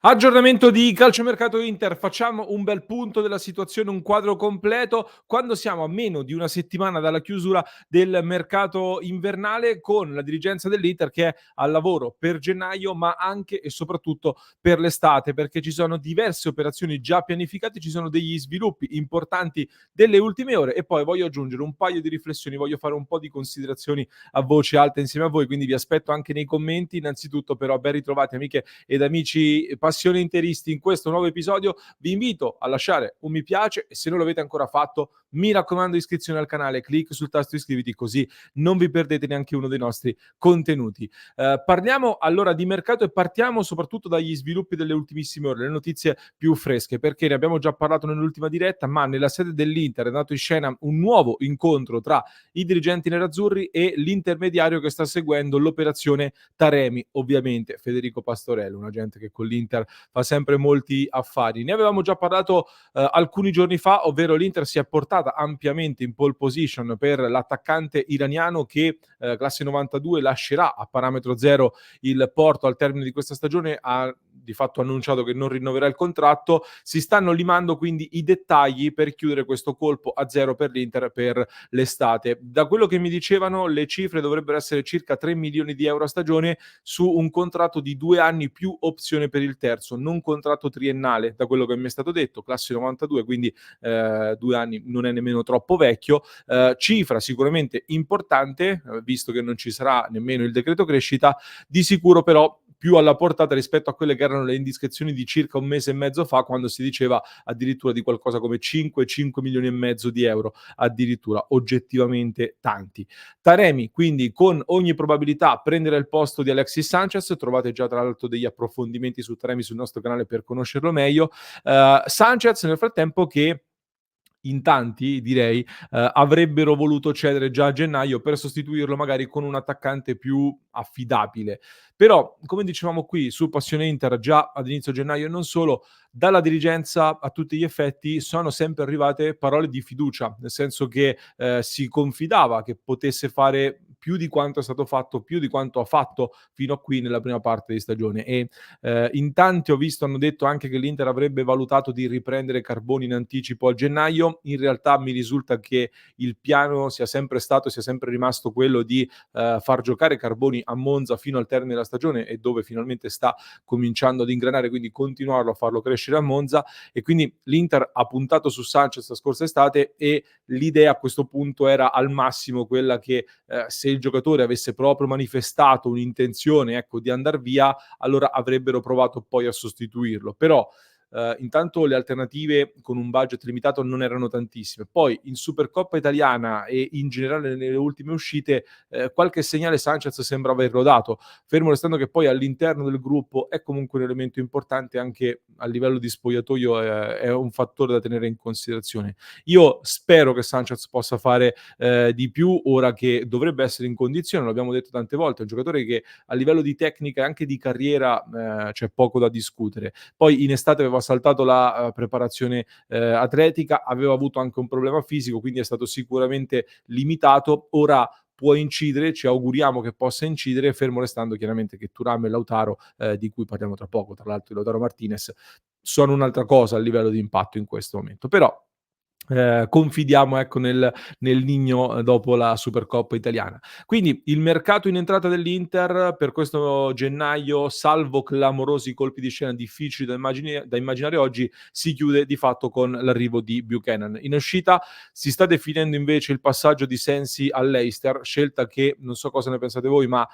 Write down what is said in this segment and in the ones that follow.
Aggiornamento di calciomercato Inter, facciamo un bel punto della situazione, un quadro completo, quando siamo a meno di una settimana dalla chiusura del mercato invernale, con la dirigenza dell'Inter che è al lavoro per gennaio, ma anche e soprattutto per l'estate, perché ci sono diverse operazioni già pianificate, ci sono degli sviluppi importanti delle ultime ore e poi voglio aggiungere un paio di riflessioni, voglio fare un po' di considerazioni a voce alta insieme a voi, quindi vi aspetto anche nei commenti. Innanzitutto però ben ritrovati amiche ed amici passione interisti in questo nuovo episodio. Vi invito a lasciare un mi piace e se non l'avete ancora fatto, mi raccomando iscrizione al canale, clic sul tasto iscriviti così non vi perdete neanche uno dei nostri contenuti. Parliamo allora di mercato e partiamo soprattutto dagli sviluppi delle ultimissime ore, le notizie più fresche, perché ne abbiamo già parlato nell'ultima diretta, ma nella sede dell'Inter è andato in scena un nuovo incontro tra i dirigenti nerazzurri e l'intermediario che sta seguendo l'operazione Taremi, ovviamente Federico Pastorello, un agente che con l'Inter fa sempre molti affari. Ne avevamo già parlato alcuni giorni fa, ovvero l'Inter si è portata ampiamente in pole position per l'attaccante iraniano che classe 92 lascerà a parametro zero il Porto al termine di questa stagione, ha di fatto annunciato che non rinnoverà il contratto. Si stanno limando quindi i dettagli per chiudere questo colpo a zero per l'Inter per l'estate. Da quello che mi dicevano, le cifre dovrebbero essere circa 3 milioni di euro a stagione su un contratto di 2 anni più opzione per il terzo, non contratto triennale, da quello che mi è stato detto, classe 92, quindi 2 anni non è nemmeno troppo vecchio. Cifra sicuramente importante, visto che non ci sarà nemmeno il decreto crescita, di sicuro però più alla portata rispetto a quelle che erano le indiscrezioni di circa un mese e mezzo fa, quando si diceva addirittura di qualcosa come 5 milioni e mezzo di euro, addirittura oggettivamente tanti. Taremi quindi con ogni probabilità prenderà il posto di Alexis Sanchez, trovate già tra l'altro degli approfondimenti su Taremi sul nostro canale per conoscerlo meglio. Sanchez nel frattempo che in tanti direi avrebbero voluto cedere già a gennaio per sostituirlo magari con un attaccante più affidabile. Però, come dicevamo qui su Passione Inter già ad inizio gennaio e non solo, dalla dirigenza a tutti gli effetti sono sempre arrivate parole di fiducia, nel senso che si confidava che potesse fare più di quanto è stato fatto, più di quanto ha fatto fino a qui nella prima parte di stagione e in tanti ho visto hanno detto anche che l'Inter avrebbe valutato di riprendere Carboni in anticipo a gennaio. In realtà mi risulta che il piano sia sempre stato e sia sempre rimasto quello di far giocare Carboni a Monza fino al termine della stagione e dove finalmente sta cominciando ad ingranare, quindi continuarlo a farlo crescere a Monza e quindi l'Inter ha puntato su Sanchez la scorsa estate e l'idea a questo punto era al massimo quella che se il giocatore avesse proprio manifestato un'intenzione ecco, di andare via, allora avrebbero provato poi a sostituirlo. Però intanto le alternative con un budget limitato non erano tantissime. Poi in Supercoppa italiana e in generale nelle ultime uscite qualche segnale Sanchez sembra averlo dato, fermo restando che poi all'interno del gruppo è comunque un elemento importante anche a livello di spogliatoio, è un fattore da tenere in considerazione. Io spero che Sanchez possa fare di più ora che dovrebbe essere in condizione, l'abbiamo detto tante volte, è un giocatore che a livello di tecnica e anche di carriera c'è poco da discutere. Poi in estate aveva saltato la preparazione atletica, aveva avuto anche un problema fisico, quindi è stato sicuramente limitato. Ora può incidere, ci auguriamo che possa incidere, fermo restando chiaramente che Thuram e Lautaro, di cui parliamo tra poco, tra l'altro Lautaro Martinez, sono un'altra cosa a livello di impatto in questo momento. Però confidiamo ecco nel Nigno dopo la Supercoppa italiana. Quindi il mercato in entrata dell'Inter per questo gennaio, salvo clamorosi colpi di scena difficili da immaginare oggi, si chiude di fatto con l'arrivo di Buchanan. In uscita si sta definendo invece il passaggio di Sensi all'Leicester, scelta che non so cosa ne pensate voi, ma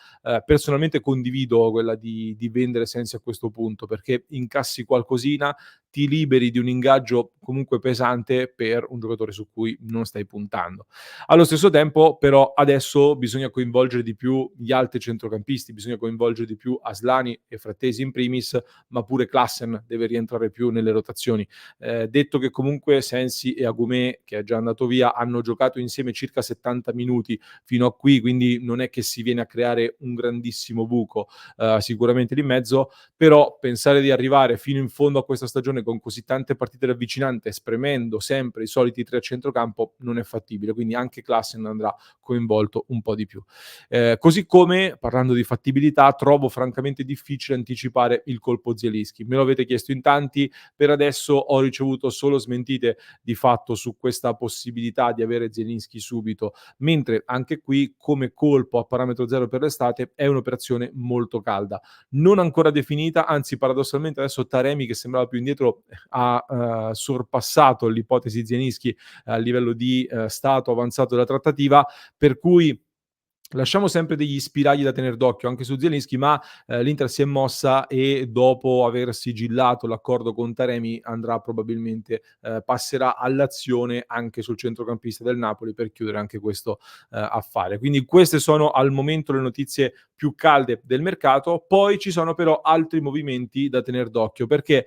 personalmente condivido quella di vendere Sensi a questo punto, perché incassi qualcosina, ti liberi di un ingaggio comunque pesante per un giocatore su cui non stai puntando. Allo stesso tempo, però, adesso bisogna coinvolgere di più gli altri centrocampisti, bisogna coinvolgere di più Aslani e Frattesi in primis, ma pure Klassen deve rientrare più nelle rotazioni. Detto che comunque Sensi e Agumé, che è già andato via, hanno giocato insieme circa 70 minuti fino a qui, quindi non è che si viene a creare un grandissimo buco sicuramente lì in mezzo, però pensare di arrivare fino in fondo a questa stagione con così tante partite ravvicinate, spremendo sempre i soliti 3 a centrocampo, non è fattibile, quindi anche Klaassen andrà coinvolto un po' di più. Così come, parlando di fattibilità, trovo francamente difficile anticipare il colpo Zielinski. Me lo avete chiesto in tanti, per adesso ho ricevuto solo smentite di fatto su questa possibilità di avere Zielinski subito, mentre anche qui come colpo a parametro zero per l'estate è un'operazione molto calda, non ancora definita, anzi paradossalmente adesso Taremi che sembrava più indietro ha sorpassato l'ipotesi Zielinski a livello di stato avanzato della trattativa, per cui lasciamo sempre degli spiragli da tener d'occhio anche su Zielinski, ma l'Inter si è mossa e dopo aver sigillato l'accordo con Taremi andrà probabilmente passerà all'azione anche sul centrocampista del Napoli per chiudere anche questo affare. Quindi queste sono al momento le notizie più calde del mercato. Poi ci sono però altri movimenti da tener d'occhio perché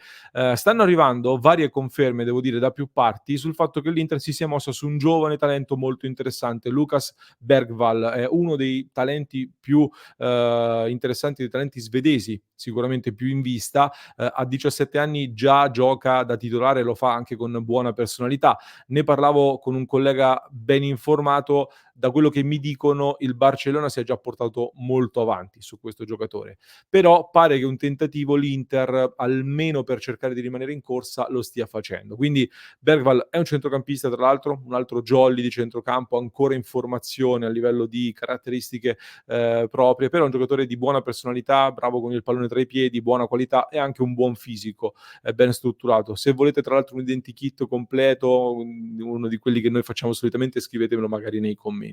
stanno arrivando varie conferme, devo dire, da più parti sul fatto che l'Inter si sia mossa su un giovane talento molto interessante, Lucas Bergvall, è uno dei talenti più interessanti, dei talenti svedesi, sicuramente più in vista. A 17 anni già gioca da titolare, lo fa anche con buona personalità. Ne parlavo con un collega ben informato, da quello che mi dicono il Barcellona si è già portato molto avanti su questo giocatore. Però pare che un tentativo l'Inter, almeno per cercare di rimanere in corsa, lo stia facendo. Quindi Bergvall è un centrocampista, tra l'altro, un altro jolly di centrocampo, ancora in formazione a livello di caratteristiche proprie, però è un giocatore di buona personalità, bravo con il pallone tra i piedi, buona qualità e anche un buon fisico, ben strutturato. Se volete tra l'altro un identikit completo, uno di quelli che noi facciamo solitamente, scrivetemelo magari nei commenti.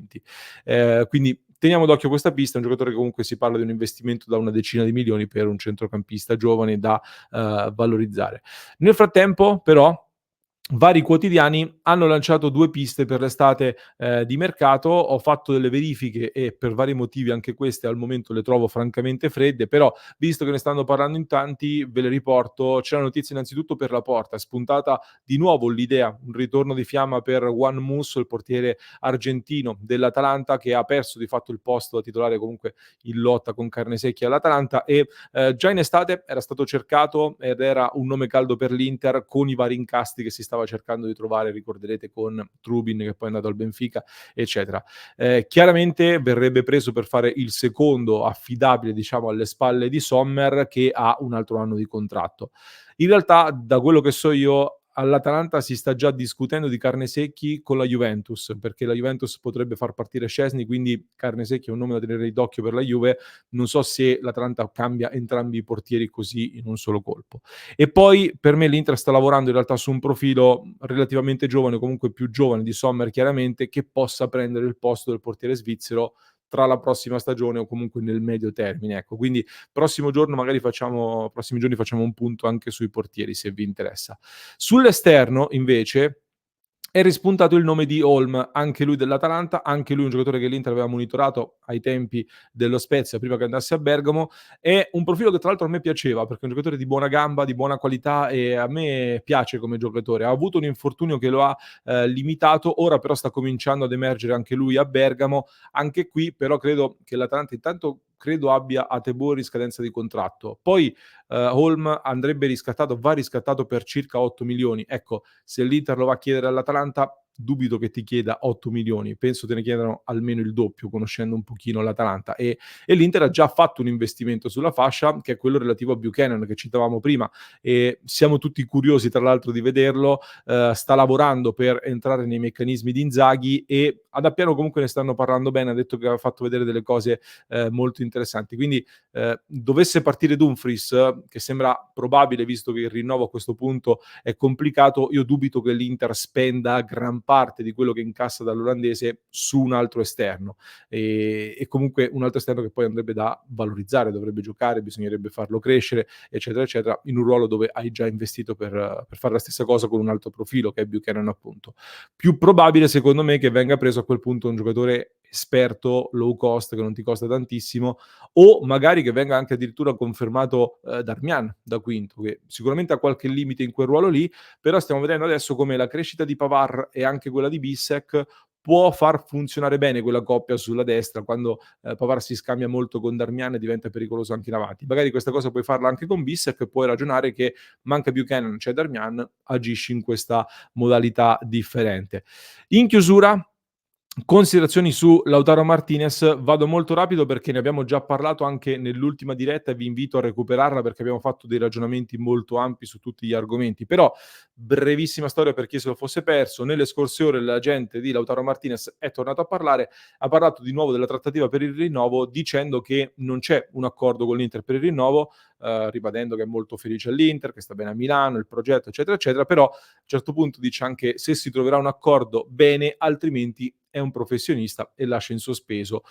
Quindi teniamo d'occhio questa pista, è un giocatore che comunque si parla di un investimento da una decina di milioni per un centrocampista giovane da valorizzare. Nel frattempo, però, vari quotidiani hanno lanciato 2 piste per l'estate di mercato. Ho fatto delle verifiche e per vari motivi anche queste al momento le trovo francamente fredde, però visto che ne stanno parlando in tanti, ve le riporto. C'è la notizia innanzitutto per Laporta, è spuntata di nuovo l'idea, un ritorno di fiamma per Juan Musso, il portiere argentino dell'Atalanta che ha perso di fatto il posto da titolare comunque in lotta con carne secchia all'Atalanta e già in estate era stato cercato ed era un nome caldo per l'Inter con i vari incasti che si stava cercando di trovare, ricorderete con Trubin che poi è andato al Benfica, eccetera. Chiaramente verrebbe preso per fare il secondo affidabile, diciamo, alle spalle di Sommer che ha un altro anno di contratto. In realtà, da quello che so io, all'Atalanta si sta già discutendo di Carnesecchi con la Juventus, perché la Juventus potrebbe far partire Szczęsny, quindi Carnesecchi è un nome da tenere d'occhio per la Juve. Non so se l'Atalanta cambia entrambi i portieri così in un solo colpo. E poi per me l'Inter sta lavorando in realtà su un profilo relativamente giovane, comunque più giovane di Sommer chiaramente, che possa prendere il posto del portiere svizzero tra la prossima stagione o comunque nel medio termine. Ecco, quindi prossimi giorni facciamo un punto anche sui portieri se vi interessa. Sull'esterno invece è rispuntato il nome di Holm, anche lui dell'Atalanta, anche lui un giocatore che l'Inter aveva monitorato ai tempi dello Spezia prima che andasse a Bergamo. È un profilo che tra l'altro a me piaceva perché è un giocatore di buona gamba, di buona qualità e a me piace come giocatore. Ha avuto un infortunio che lo ha limitato, ora però sta cominciando ad emergere anche lui a Bergamo. Anche qui però credo che l'Atalanta intanto credo abbia a Tebouri scadenza di contratto. Poi Holm andrebbe riscattato, va riscattato per circa 8 milioni. Ecco, se l'Inter lo va a chiedere all'Atalanta, dubito che ti chieda 8 milioni, penso te ne chiedano almeno il doppio, conoscendo un pochino l'Atalanta. E l'Inter ha già fatto un investimento sulla fascia, che è quello relativo a Buchanan, che citavamo prima, e siamo tutti curiosi, tra l'altro, di vederlo. Sta lavorando per entrare nei meccanismi di Inzaghi e ad Appiano comunque ne stanno parlando bene, ha detto che aveva fatto vedere delle cose molto interessanti. Quindi dovesse partire Dumfries, che sembra probabile visto che il rinnovo a questo punto è complicato, io dubito che l'Inter spenda gran parte di quello che incassa dall'olandese su un altro esterno e comunque un altro esterno che poi andrebbe da valorizzare, dovrebbe giocare, bisognerebbe farlo crescere, eccetera, eccetera, in un ruolo dove hai già investito per fare la stessa cosa con un altro profilo che è Buchanan appunto. Più probabile secondo me che venga preso a quel punto un giocatore esperto, low cost, che non ti costa tantissimo, o magari che venga anche addirittura confermato Darmian da quinto, che sicuramente ha qualche limite in quel ruolo lì, però stiamo vedendo adesso come la crescita di Pavard e anche quella di Bissek può far funzionare bene quella coppia sulla destra quando Pavard si scambia molto con Darmian e diventa pericoloso anche in avanti. Magari questa cosa puoi farla anche con Bissek e puoi ragionare che manca Buchanan, c'è Darmian, agisci in questa modalità differente. In chiusura, considerazioni su Lautaro Martinez, vado molto rapido perché ne abbiamo già parlato anche nell'ultima diretta e vi invito a recuperarla perché abbiamo fatto dei ragionamenti molto ampi su tutti gli argomenti. Però, brevissima storia per chi se lo fosse perso, nelle scorse ore l'agente di Lautaro Martinez è tornato a parlare, ha parlato di nuovo della trattativa per il rinnovo dicendo che non c'è un accordo con l'Inter per il rinnovo, ribadendo che è molto felice all'Inter, che sta bene a Milano, il progetto eccetera eccetera, però a un certo punto dice anche se si troverà un accordo bene, altrimenti è un professionista e lascia in sospeso,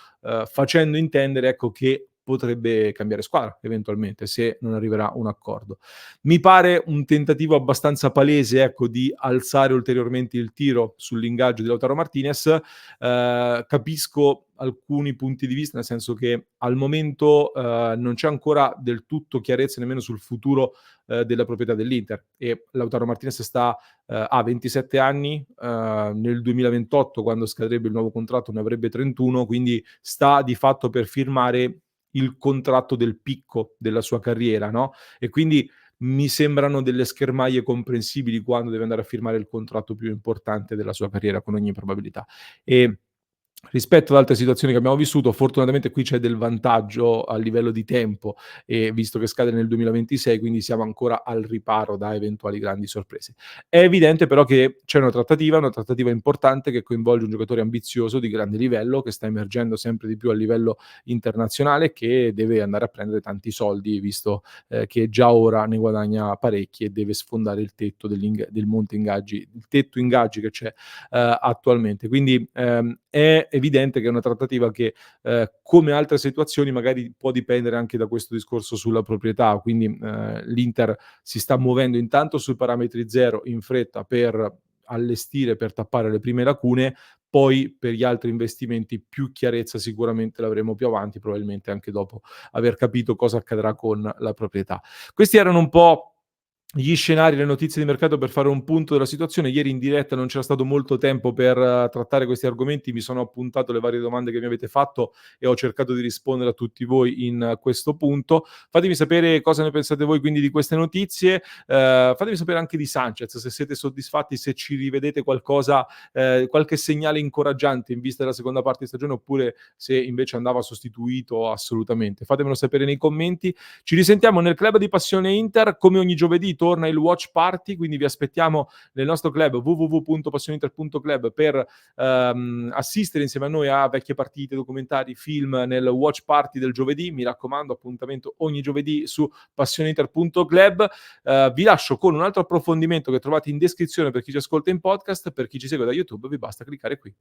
facendo intendere ecco, che potrebbe cambiare squadra eventualmente se non arriverà un accordo. Mi pare un tentativo abbastanza palese ecco, di alzare ulteriormente il tiro sull'ingaggio di Lautaro Martinez. Capisco alcuni punti di vista, nel senso che al momento non c'è ancora del tutto chiarezza nemmeno sul futuro della proprietà dell'Inter e Lautaro Martinez ha 27 anni, nel 2028 quando scadrebbe il nuovo contratto ne avrebbe 31, quindi sta di fatto per firmare il contratto del picco della sua carriera, no, e quindi mi sembrano delle schermaglie comprensibili quando deve andare a firmare il contratto più importante della sua carriera con ogni probabilità. E rispetto ad altre situazioni che abbiamo vissuto, fortunatamente qui c'è del vantaggio a livello di tempo, visto che scade nel 2026, quindi siamo ancora al riparo da eventuali grandi sorprese. È evidente però che c'è una trattativa importante che coinvolge un giocatore ambizioso di grande livello, che sta emergendo sempre di più a livello internazionale, che deve andare a prendere tanti soldi, visto che già ora ne guadagna parecchi e deve sfondare il tetto del monte ingaggi, il tetto ingaggi che c'è attualmente. Quindi è evidente che è una trattativa che, come altre situazioni, magari può dipendere anche da questo discorso sulla proprietà. Quindi l'Inter si sta muovendo intanto sui parametri zero in fretta per allestire, per tappare le prime lacune, poi per gli altri investimenti più chiarezza sicuramente l'avremo più avanti, probabilmente anche dopo aver capito cosa accadrà con la proprietà. Questi erano un po' gli scenari, le notizie di mercato per fare un punto della situazione. Ieri in diretta non c'era stato molto tempo per trattare questi argomenti, mi sono appuntato le varie domande che mi avete fatto e ho cercato di rispondere a tutti voi in questo punto. Fatemi sapere cosa ne pensate voi quindi di queste notizie, fatemi sapere anche di Sanchez, se siete soddisfatti, se ci rivedete qualcosa, qualche segnale incoraggiante in vista della seconda parte di stagione oppure se invece andava sostituito assolutamente. Fatemelo sapere nei commenti. Ci risentiamo nel club di Passione Inter, come ogni giovedì torna il watch party, quindi vi aspettiamo nel nostro club www.passioneinter.club per assistere insieme a noi a vecchie partite, documentari, film nel watch party del giovedì. Mi raccomando, appuntamento ogni giovedì su passioneinter.club. Vi lascio con un altro approfondimento che trovate in descrizione per chi ci ascolta in podcast, per chi ci segue da YouTube vi basta cliccare qui.